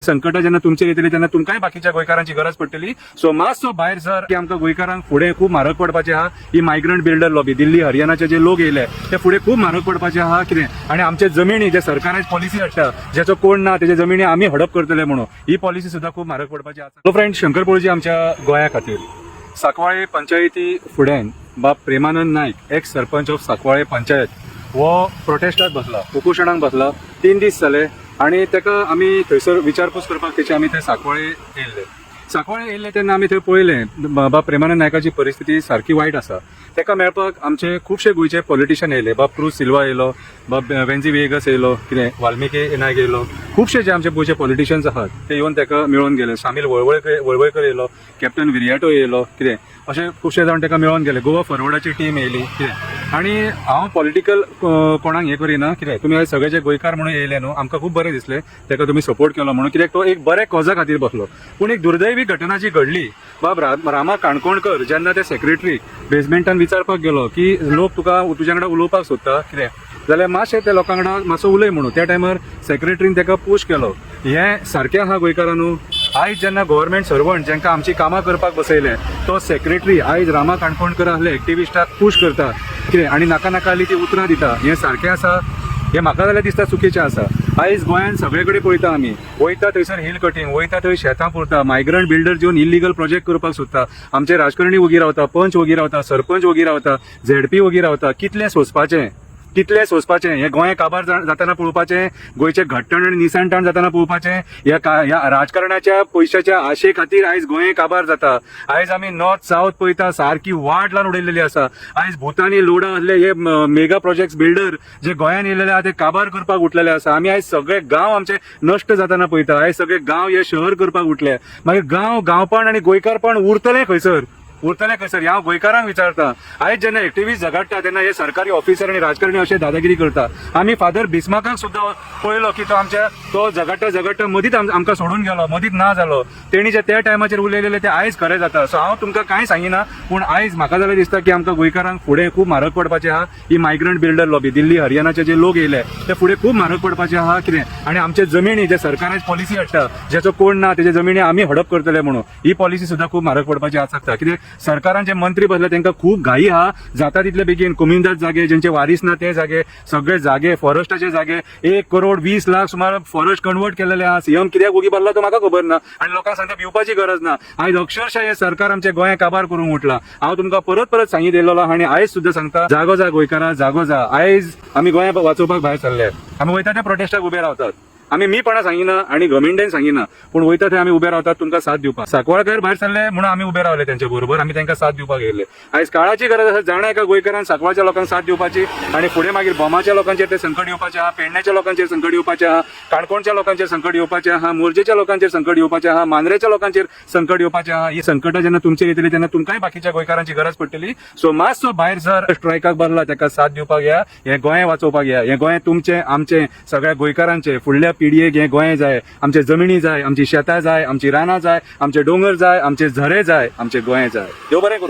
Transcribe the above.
संकट जेन्ना तुमचेर येतली तेन्ना तुमकांय बाकीच्या गोंयकारांची गरज पडटली. सो मातसो भायर सर की आमकां गोंयकारांक फुडें खूब म्हारग पडपाचें आहा. ही मायग्रंट बिल्डर लॉबी दिल्ली हरियाणाचे जे लोक येयले ते फुडें खूब म्हारग पडपाचें आहा कितें. आनी आमचे जमिनी जे सरकाराची पॉलिसी हाडटा जेचो कोण ना तेजे जमिनी आमी हडप करतले म्हणून ही पॉलिसी सुद्दां खूब म्हारग पडपाची आसा. सो फ्रेंड, शंकरपळजी आमच्या गोंया खातीर सांकवाळे पंचायती फुड्यान बाब प्रेमानंद नायक एक्स सरपंच ऑफ सांकवाळे पंचायत हो प्रोटेस्टाक बसला, उपोशणाक बसला. 3 दीस जाले आनी ताका आमी थंयसर विचारपूस करपाक तेचे आमी थंय सांकवाळे येयल्ले. सांकवाळे येयल्ले तेन्ना आमी थंय पळयलें बाब प्रेमानंद नायकाची परिस्थिती सारकी वायट आसा. ताका मेळपाक आमचे खुबशे गोंयचे पॉलिटिशियन येयले. बाब क्रूज सिल्वा येयलो, बाब वेन्झी वेगस येयलो, कितें वाल्मिकी नायक येयलो. खुबशे जे आमचे गोंयचे पॉलिटिशियन्स आहात ते येवन ताका मेळोन गेले. शामील वळवयकर येयलो, कॅप्टन विरियाटो येयलो, कितें अशें खुबशे जाण ताका मेळोन गेले. गोवा फॉरवर्डाची टीम येयली, कितें. आनी हांव पॉलिटिकल कोणाक हें करिना, कितें तुमी आयज सगळे जे गोंयकार म्हणून येयले न्हू, आमकां खूब बरें दिसलें ताका तुमी सपोर्ट केलो म्हणून, कित्याक तो एक बरे कॉजा खातीर बसलो. पूण एक दुर्दैवी घटना जी घडली बाब रामा काणकोणकर जेन्ना ते सेक्रेटरी बेजमेंटान विचारपाक गेलो की लोक तुका तुज्या वांगडा उलोवपाक सोदता कितें जाल्यार मातशें त्या लोकां वांगडा मातसो उलय म्हणून त्या टायमार सेक्रेटरीन ताका पुश केलो. हें सारकें आहा गोंयकारांनू. आयज जेन्ना गव्हर्मेंट सर्वंट जेंकां आमची कामां करपाक बसयले तो सेक्रेटरी आयज रामा काणकोणकर आहले एक्टिविस्टाक पुश करता कितें आनी नाका नाका ती उतरां दिता. हें सारकें आसा? हें म्हाका जाल्यार दिसता चुकीचें आसा. आयज गोंयान सगळे कडेन पळयता आमी, वयता थंयसर हिल कटींग, वयता थंय शेतां पुरता, मायग्रंट बिल्डर जेवन इल्लिगल प्रोजेक्ट करपाक सोदता. आमचे राजकारणी वगी रावता, पंच वगी रावता, सरपंच वगी रावता, झेडपी वगी रावता. कितलें सोंसपाचें हें गोंय काबार जाताना पळोवपाचें, गोंयचें घट्टण आनी निसाणटाण जाताना पळोवपाचें. ह्या राजकारणाच्या पयशाच्या आशे खातीर आयज गोंय काबार जाता. आयज आमी नॉर्थ सावथ पळयता सारकी वाट लावन उडयलेली आसा. आयज भुतानी लोडा आसले हे मेगा प्रोजेक्ट्स बिल्डर जे गोंयान येयलेले आहा ते काबार करपाक उठलेले आसा. आमी आयज सगळे गांव आमचे नश्ट जाताना पळयता. आयज सगळे गांव हे शहर करपाक उठले. मागीर गांवपण आनी गोंयकारपण उरतलें खंयसर ह्या गोंयकारांक विचारता. आयज जेन्ना एक्टिविस्ट झगडटा तेन्ना हे सरकारी ऑफिसर आनी राजकारणी अशें दादागिरी करता. आमी फादर बिस्मार्काक सुद्दां पळयलो की तो झगडटा मदींच आमकां सोडून गेलो, मदींच ना जालो. तेणी जे त्या टायमाचेर उलयलेले ते आयज खरें जाता. सो हांव तुमकां कांय सांगिना, पूण आयज म्हाका जाल्यार दिसता की आमकां गोंयकारांक फुडें खूब म्हारग पडपाचें आहा. ही मायग्रंट बिल्डर लॉबी दिल्ली हरियाणाचे जे लोक येयले ते फुडें खूब म्हारग पडपाचें आहा कितें. आनी आमचे जमिनी जे सरकाराची पॉलिसी हाडटा जेचो कोण ना तेजे जमिनी आमी हडप करतले म्हणून ही पॉलिसी सुद्दां खूब म्हारग पडपाची आसता. कित्याक सरकारांचे मंत्री बसले तांकां खूब घाई आहा. जाता तितले बेगीन कुमिंदाद जागे, जेंचे वारीस ना ते जागे, सगळे जागे फॉरेस्टाचे जागे 1,20,00,000 सुमार फॉरेस्ट कन्वर्ट केलेले आहा. सीएम कित्याक उगी भरला तो म्हाका खबर ना. आनी लोकांक सांगता पिवपाची गरज ना. आयज अक्षरशः हे सरकार आमचे गोंय काबार करूंक उठला. हांव तुमकां परत सांगीत येयलो आनी आयज सुद्दां सांगता जागो जा गोंयकारा, जागो जा. आयज आमी गोंय वाचोवपाक भायर सरले. आमी वयता त्या प्रोटेस्टाक उबे रावतात. आमी मीपणा सांगिना आनी गव्हर्मेंटान सांगिना, पूण वयता थंय आमी उबे रावतात तुमकां साथ दिवपाक. सांकवाळकर भायर सरले म्हणून आमी उबे रावले तेंचे बरोबर. आमी तांकां साथ दिवपाक येयले. आयज काळाची गरज आसा जाणा एका गोंयकारान सांकवाळच्या लोकांक साथ दिवपाची आनी फुडें मागीर बोमाच्या लोकांचेर ते संकट येवपाचें आहा, पेडण्याच्या लोकांचेर संकट येवपाचें आहा, काणकोणच्या लोकांचेर संकट येवपाचें आहा, मोर्जेच्या लोकांचेर संकट येवपाचें आहा, मांद्रेच्या लोकांचेर संकट येवपाचें आहा. ही संकटां जेन्ना तुमचेर येतली तेन्ना तुमकांय बाकीच्या गोंयकारांची गरज पडटली. सो मातसो भायर सर स्ट्रायकाक बसला ताका साथ दिवपाक या. हें गोंय वाचोवपाक या. हें गोंय तुमचें, आमचें, सगळ्या गोंयकारांचें. फुडल्या पिडयेक हें गोंय जाय. आमचे जमिनी जाय, आमची शेतां जाय, आमची रानां जाय, आमचे डोंगर जाय, आमचे झरे जाय, आमचे गोंय जाय. देव बरें करूं.